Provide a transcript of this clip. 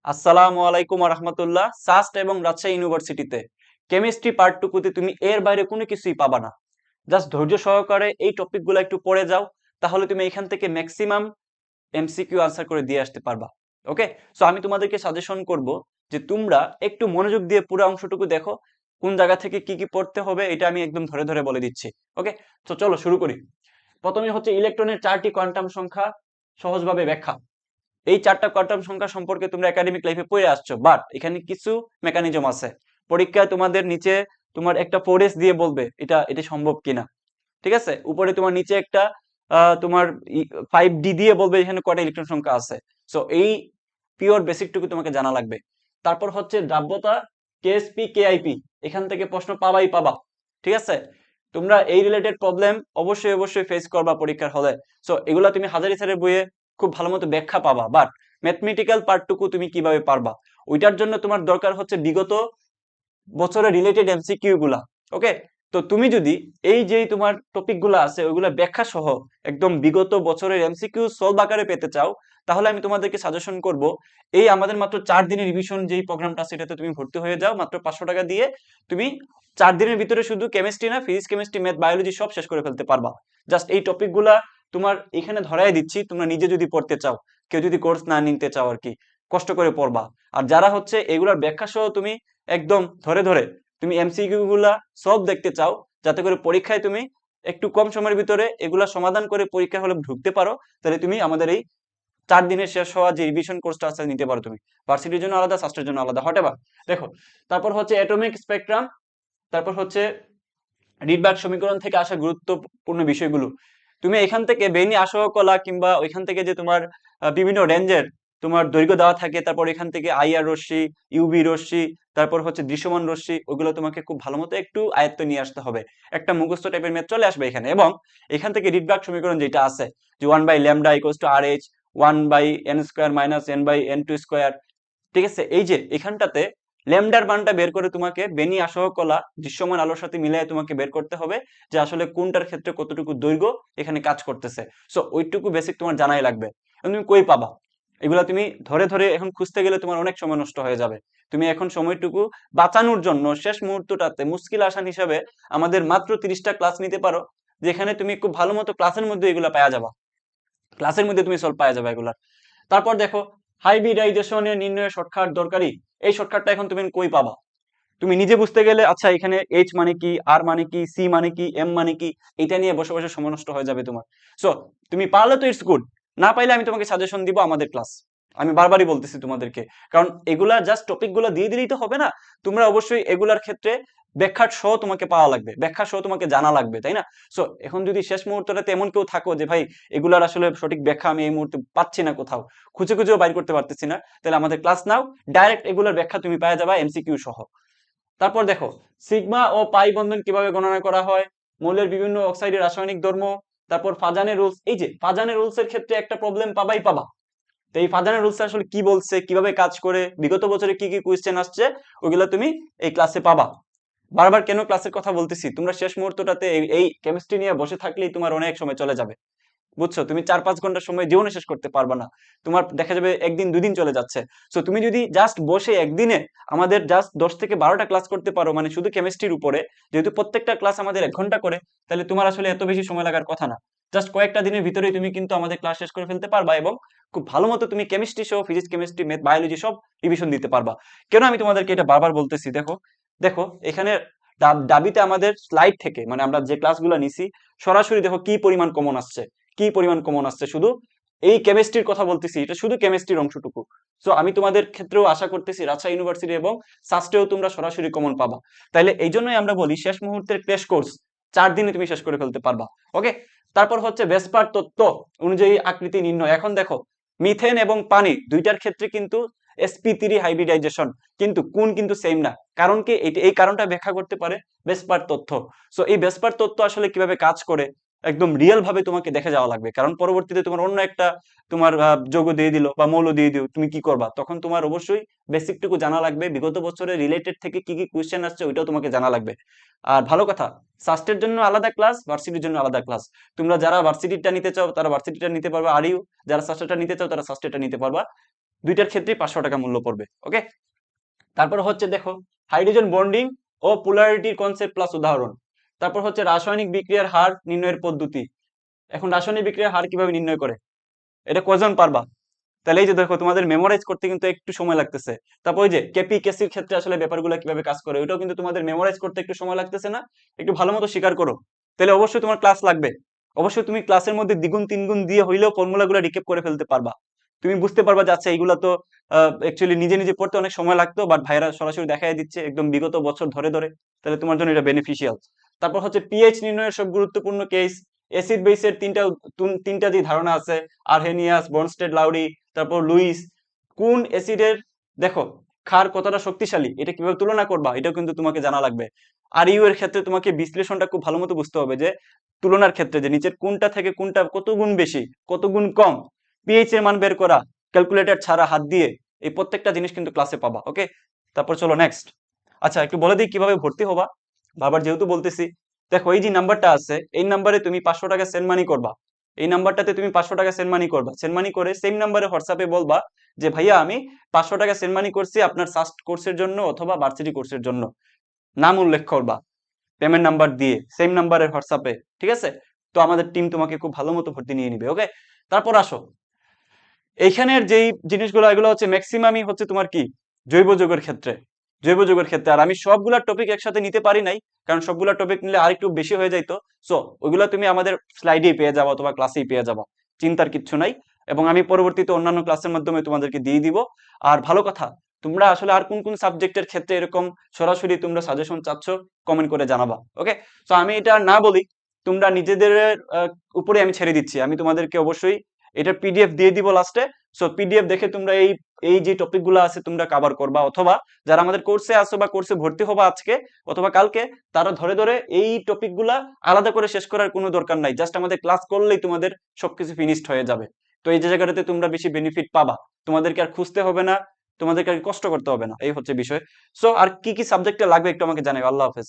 আসসালামু আলাইকুম রহমতুল্লাহ। সাস্ট এবং রাজশাহী ইউনিভার্সিটিতে কেমিস্ট্রি পার্ট টুকুতে তুমি এর বাইরে কোনো কিছুই পাবা না। জাস্ট ধৈর্য সহকারে এই টপিকগুলো একটু পড়ে যাও, তাহলে তুমি এখান থেকে ম্যাক্সিমাম এমসিকিউ আনসার করে দিয়ে আসতে পারবা। ওকে, সো আমি তোমাদেরকে সাজেশন করব যে তোমরা একটু মনোযোগ দিয়ে পুরো অংশটুকু দেখো, কোন জায়গা থেকে কি কি পড়তে হবে এটা আমি একদম ধরে ধরে বলে দিচ্ছি। ওকে, তো চলো শুরু করি। প্রথমে হচ্ছে ইলেকট্রনের 4টি কোয়ান্টাম সংখ্যা সহজভাবে ব্যাখ্যা। এই 4টা কোয়ান্টাম সংখ্যা সম্পর্কে তোমরা একাডেমিক লাইফে পড়ে আসছো, বাট এখানে কিছু মেকানিজম আছে। পরীক্ষায় তোমাদের নিচে তোমার একটা ফোরেস দিয়ে বলবে এটা এটা সম্ভব কিনা। ঠিক আছে, উপরে তোমার নিচে একটা তোমার 5D দিয়ে বলবে এখানে কয়টা ইলেকট্রন সংখ্যা আছে। সো এই পিওর বেসিকটুকু তোমাকে জানা লাগবে। তারপর হচ্ছে দ্রাব্যতা, কেএসপি কেআইপি, এখান থেকে প্রশ্ন পাবাই পাবা। ঠিক আছে, তোমরা এই রিলেটেড প্রবলেম অবশ্যই অবশ্যই ফেস করবা পরীক্ষার হলে। সো এগুলা তুমি হাজারি স্যারের বইয়ে খুব ভালো মতো ব্যাখ্যা পাবা, বাট ম্যাথমেটিক্যাল পার্টটুকু তুমি কিভাবে পারবা, ওইটার জন্য তোমার দরকার হচ্ছে বিগত বছরের রিলেটেড এমসিকিউ গুলা। ওকে, তো তুমি যদি এই যে তোমার টপিক গুলা আছে ওইগুলা ব্যাখ্যা সহ একদম বিগত বছরের এমসিকিউ সলভ আকারে পেতে চাও, তাহলে আমি তোমাদেরকে সাজেশন করব এই আমাদের মাত্র 4 দিনের রিভিশন যেই প্রোগ্রামটা আছে এটাতে তুমি ভর্তি হয়ে যাও মাত্র 500 টাকা দিয়ে। তুমি 4 দিনের ভিতরে শুধু কেমিস্ট্রি না, ফিজিক্স কেমিস্ট্রি ম্যাথ বায়োলজি সব শেষ করে ফেলতে পারবা। জাস্ট এই টপিক গুলা তোমার এখানে ধরাই দিচ্ছি, তোমরা নিজে যদি পড়তে চাও, কেউ যদি কোর্স না নিতে চাও আর কি, কষ্ট করে পড়বা। আর যারা হচ্ছে এগুলার ব্যাখ্যা সহ তুমি একদম ধরে ধরে তুমি এমসিকিউ গুলা সব দেখতে চাও, যাতে করে পরীক্ষায় তুমি একটু কম সময়ের ভিতরে এগুলা সমাধান করে পরীক্ষা হলে ঢুকতে পারো, তাহলে তুমি আমাদের এই 4 দিনের শেষ হওয়া যে রিভিশন কোর্সটা আছে নিতে পারো তুমি। ভার্সিটির জন্য আলাদা, সাস্টের জন্য আলাদা, হটেবা। দেখো, তারপর হচ্ছে অ্যাটমিক স্পেকট্রাম, তারপর হচ্ছে রিডবার্গ সমীকরণ থেকে আসা গুরুত্বপূর্ণ বিষয়গুলো। তুমি এখান থেকে বেনি আসহ কলা কিংবা ওইখান থেকে যে তোমার বিভিন্ন রেঞ্জের তোমার দৈর্ঘ্য দেওয়া থাকে, তারপর এখান থেকে আইআর রশ্মি, ইউভি রশ্মি, তারপর হচ্ছে দৃশ্যমান রশ্মি, ওইগুলো তোমাকে খুব ভালো মতো একটু আয়ত্ত নিয়ে আসতে হবে। একটা মুখস্থ টাইপের ম্যাথ চলে আসবে এখানে। এবং এখান থেকে রিডবার্গ সমীকরণ যেটা আছে, যে 1/λ equals to R H 1/n² minus n/n² ঠিক আছে, এই যে এখানটাতে ল্যামডার মানটা বের করে তোমাকে বেনি আসহ কলা দৃশ্যমান আলোর সাথে মিলিয়ে তোমাকে বের করতে হবে যে আসলে কোনটার ক্ষেত্রে কতটুকু দৈর্ঘ্য এখানে কাজ করতেছে। সো ওইটুকু বেসিক তোমার জানাই লাগবে। এখন তুমি কই পাবা এগুলা? তুমি ধরে ধরে এখন খুঁজতে গেলে তোমার অনেক সময় নষ্ট হয়ে যাবে। তুমি এখন সময়টুকু বাঁচানোর জন্য শেষ মুহূর্তটাতে মুশকিল আসান হিসাবে আমাদের মাত্র 30টা ক্লাস নিতে পারো, যেখানে তুমি খুব ভালো মতো ক্লাসের মধ্যে এগুলা পাওয়া যাবা, ক্লাসের মধ্যে তুমি সলভ পাওয়া যাবে এগুলা। তারপর দেখো, হাইব্রিডাইজেশনের নির্ণয়ের শর্টকাট দরকারি। এই শর্টকাটটা এখন তুমি কই পাবা? তুমি নিজে বুঝতে গেলে আচ্ছা এখানে এইচ মানে কি, আর মানে কি, সি মানে কি, এম মানে কি, এটা নিয়ে বসে বসে সময় নষ্ট হয়ে যাবে তোমার। সো তুমি পারলে তো ইটস গুড, না পাইলে আমি তোমাকে সাজেশন দিব আমাদের ক্লাস। আমি বারবারই বলতেছি তোমাদেরকে, কারণ এগুলা জাস্ট টপিক গুলা দিয়ে দিলেই তো হবে না। তোমরা অবশ্যই এগুলার ক্ষেত্রে ব্যাখ্যা সহ তোমাকে পাওয়া লাগবে, ব্যাখ্যা সহ তোমাকে জানা লাগবে, তাই না? সো এখন যদি শেষ মুহূর্তটাতে এমন কেউ থাকো যে ভাই এগুলার আসলে সঠিক ব্যাখ্যা আমি এই মুহূর্তে পাচ্ছি না, কোথাও খুঁজে খুঁজেও বাইর করতে পারতেছি না, তাহলে আমাদের ক্লাস নাও, ডাইরেক্ট এগুলার ব্যাখ্যা তুমি পাওয়া যাবে এমসিকিউ সহ। তারপর দেখো, সিগমা ও পাই বন্ধন কিভাবে গণনা করা হয়, মৌলের বিভিন্ন অক্সাইডের রাসায়নিক ধর্ম, তারপর ফাজানের রুলস। এই যে ফাজানের রুলস এর ক্ষেত্রে একটা প্রবলেম পাবাই পাবা। তো এই ফাজানের রুলস আসলে কি বলছে, কিভাবে কাজ করে, বিগত বছরে কি কি কোয়েশ্চেন আসছে, ওগুলো তুমি এই ক্লাসে পাবা। বারবার কেন ক্লাসের কথা বলতেছি, তোমরা শেষ মুহূর্তটাতে এই কেমিস্ট্রি নিয়ে বসে থাকলেই তোমার অনেক সময় চলে যাবে। বুঝছো, তুমি 4-5 ঘন্টা সময় জীবনে শেষ করতে পারবে না। তোমার দেখা যাবে একদিন দুদিন চলে যাচ্ছে। সো তুমি যদি জাস্ট বসে একদিনে আমাদের জাস্ট 10 থেকে 12টা ক্লাস করতে পারো, মানে শুধু কেমিস্ট্রির উপরে, যেহেতু প্রত্যেকটা ক্লাস আমাদের 1 ঘন্টা করে, তাহলে তোমার আসলে এত বেশি সময় লাগার কথা না। জাস্ট কয়েকটা দিনের ভিতরেই তুমি কিন্তু আমাদের ক্লাস শেষ করে ফেলতে পারবা, এবং খুব ভালো মতো তুমি কেমিস্ট্রি সহ ফিজিক্স কেমিস্ট্রি ম্যাথ বায়োলজি সব রিভিশন দিতে পারবা। কেন আমি তোমাদেরকে এটা বারবার বলতেছি, দেখো দেখো এখানে দাবিতে আমাদের স্লাইড থেকে, মানে আমরা যে ক্লাসগুলো নিছি, সরাসরি দেখো কি পরিমাণ কমন আসছে, কি পরিমাণ কমন আসছে। শুধু এই কেমিস্ট্রির কথা বলতেছি, এটা শুধু কেমিস্ট্রির অংশটুকু। সো আমি তোমাদের ক্ষেত্রেও আশা করতেছি রাজশাহী ইউনিভার্সিটি এবং সাস্টেও তোমরা সরাসরি কমন পাবা। তাইলে এই জন্যই আমরা বলি শেষ মুহূর্তের ক্র্যাশ কোর্স 4 দিনে তুমি শেষ করে ফেলতে পারবা। ওকে, তারপর হচ্ছে ভেসপার তত্ত্ব অনুযায়ী আকৃতি নির্ণয়। এখন দেখো, মিথেন এবং পানি দুইটার ক্ষেত্রে কিন্তু sp3 হাইব্রিডাইজেশন, কিন্তু কোন কিন্তু সেম না। কারণ কি, এই কারণটা ব্যাখ্যা করতে পারে ভেসপার তত্ত্ব। সো এই ভেসপার তত্ত্ব আসলে কিভাবে কাজ করে একদম রিয়েল ভাবে তোমাকে দেখে যাওয়া লাগবে, কারণ পরবর্তীতে তোমার অন্য একটা তোমার যৌগ দিয়ে দিল বা মৌল দিয়ে দিল, তুমি কি করবা তখন? তোমার অবশ্যই বেসিকটুকু জানা লাগবে, বিগত বছরের রিলেটেড থেকে কি কি কোয়েশ্চেন আসছে ওইটাও তোমাকে জানা লাগবে। আর ভালো কথা, সাস্টের জন্য আলাদা ক্লাস, ভার্সিটির জন্য আলাদা ক্লাস। তোমরা যারা ভার্সিটিটা নিতে চাও তারা ভার্সিটিটা নিতে পারবা, আর যারা সাস্টেরটা নিতে চাও তারা সাস্টেরটা নিতে পারবা। দুইটার ক্ষেত্রেই 500 টাকা মূল্য পড়বে। ওকে, তারপর হচ্ছে দেখো হাইড্রোজেন বন্ডিং ও পোলারিটির কনসেপ্ট প্লাস উদাহরণ। তারপর হচ্ছে রাসায়নিক বিক্রিয়ার হার নির্ণয়ের পদ্ধতি। এখন রাসায়নিক বিক্রিয়ার হার কিভাবে নির্ণয় করে, এটা কয়জন পারবা? তাহলে এই যে দেখো তোমাদের মেমোরাইজ করতে কিন্তু একটু সময় লাগতেছে। তারপর ওই যে কেপি কেসির ক্ষেত্রে আসলে ব্যাপারগুলো কিভাবে কাজ করে ওটাও কিন্তু তোমাদের মেমোরাইজ করতে একটু সময় লাগতেছে না? একটু ভালো মতো স্বীকার করো, তাহলে অবশ্যই তোমার ক্লাস লাগবে। অবশ্যই তুমি ক্লাসের মধ্যে দ্বিগুণ তিনগুণ দিয়ে হইলেও ফর্মুলাগুলো রিকেপ করে ফেলতে পারবা। তুমি বুঝতে পারবা যে আচ্ছা এইগুলা তো অ্যাকচুয়ালি নিজে নিজে পড়তে অনেক সময় লাগতো, বাট ভাইরা সরাসরি দেখাই দিচ্ছে একদম বিগত বছর ধরে ধরে, তাহলে তোমার জন্য এটা বেনিফিশিয়াল। তারপর হচ্ছে পিএইচ নির্ণয়ের সব গুরুত্বপূর্ণ কেস, অ্যাসিড বেসের তিনটা যে ধারণা আছে, আরহেনিয়াস, বর্নস্টেড, লাউরি, তারপর লুইস, কোন অ্যাসিডের দেখো ক্ষার কতটা শক্তিশালী এটা কিভাবে তুলনা করবা এটাও কিন্তু তোমাকে জানা লাগবে। আর ইউ এর ক্ষেত্রে তোমাকে বিশ্লেষণটা খুব ভালো মতো বুঝতে হবে, যে তুলনার ক্ষেত্রে যে নিচের কোনটা থেকে কোনটা কত গুণ বেশি কত গুণ কম, পিএইচ এর মান বের করা ক্যালকুলেটর ছাড়া হাত দিয়ে, এই প্রত্যেকটা জিনিস কিন্তু ক্লাসে পাবা। ওকে, তারপর চলো নেক্সট। আচ্ছা একটু বলে দিই কিভাবে ভর্তি হবা, বারবার যেহেতু বলতেছি। দেখো এই যে নাম্বারটা আছে এই নাম্বারে তুমি 500 টাকা সেন্ড মানি করবা, এই নাম্বারটাতে তুমি 500 টাকা সেন্ড মানি করবা, সেন্ড মানি করে সেম নাম্বারে হোয়াটসঅ্যাপে বলবা যে ভাইয়া আমি 500 টাকা সেন্ড মানি করছি আপনার সাস্ট কোর্সের জন্য অথবা ভার্সিটি কোর্সের জন্য, নাম উল্লেখ করবা পেমেন্ট নাম্বার দিয়ে সেম নাম্বারের হোয়াটসঅ্যাপে। ঠিক আছে, তো আমাদের টিম তোমাকে খুব ভালো মতো ভর্তি নিয়ে নিবে। ওকে, তারপর আসো এইখানের যেই জিনিসগুলো এগুলো হচ্ছে ম্যাক্সিমামই হচ্ছে তোমার কি জৈব যৌগের ক্ষেত্রে, জৈব যৌগের ক্ষেত্রে। আর আমি সবগুলা টপিক একসাথে নিতে পারি নাই, কারণ সবগুলা টপিক নিলে আর একটু বেশি হয়ে যাইতো। সো ওইগুলো তুমি আমাদের স্লাইডেই পেয়ে যাবা অথবা ক্লাসেই পেয়ে যাবা, চিন্তার কিচ্ছু নাই। এবং আমি পরবর্তীতে অন্যান্য ক্লাসের মাধ্যমে তোমাদেরকে দিয়ে দিব। আর ভালো কথা, তোমরা আসলে আর কোন কোন সাবজেক্টের ক্ষেত্রে এরকম সরাসরি তোমরা সাজেশন চাচ্ছ কমেন্ট করে জানাবা। ওকে, সো আমি এটা না বলি, তোমরা নিজেদের উপরে আমি ছেড়ে দিচ্ছি, আমি তোমাদেরকে অবশ্যই এটার পিডিএফ দিয়ে দিব লাস্টে। সো পিডিএফ দেখে তোমরা এই এই যে টপিকগুলো আছে তোমরা কভার করবা, অথবা যারা আমাদের কোর্সে আসো বা কোর্সে ভর্তি হবা আজকে অথবা কালকে, তারা ধরে ধরে এই টপিকগুলা আলাদা করে শেষ করার কোনো দরকার নাই, জাস্ট আমাদের ক্লাস করলেই তোমাদের সবকিছু ফিনিশড হয়ে যাবে। তো এই যে জায়গাটাতে তোমরা বেশি বেনিফিট পাবা, তোমাদেরকে আর খুঁজতে হবে না, তোমাদেরকে আর কষ্ট করতে হবে না, এই হচ্ছে বিষয়। সো আর কি কি সাবজেক্টে লাগবে একটু আমাকে জানাও। আল্লাহ হাফেজ।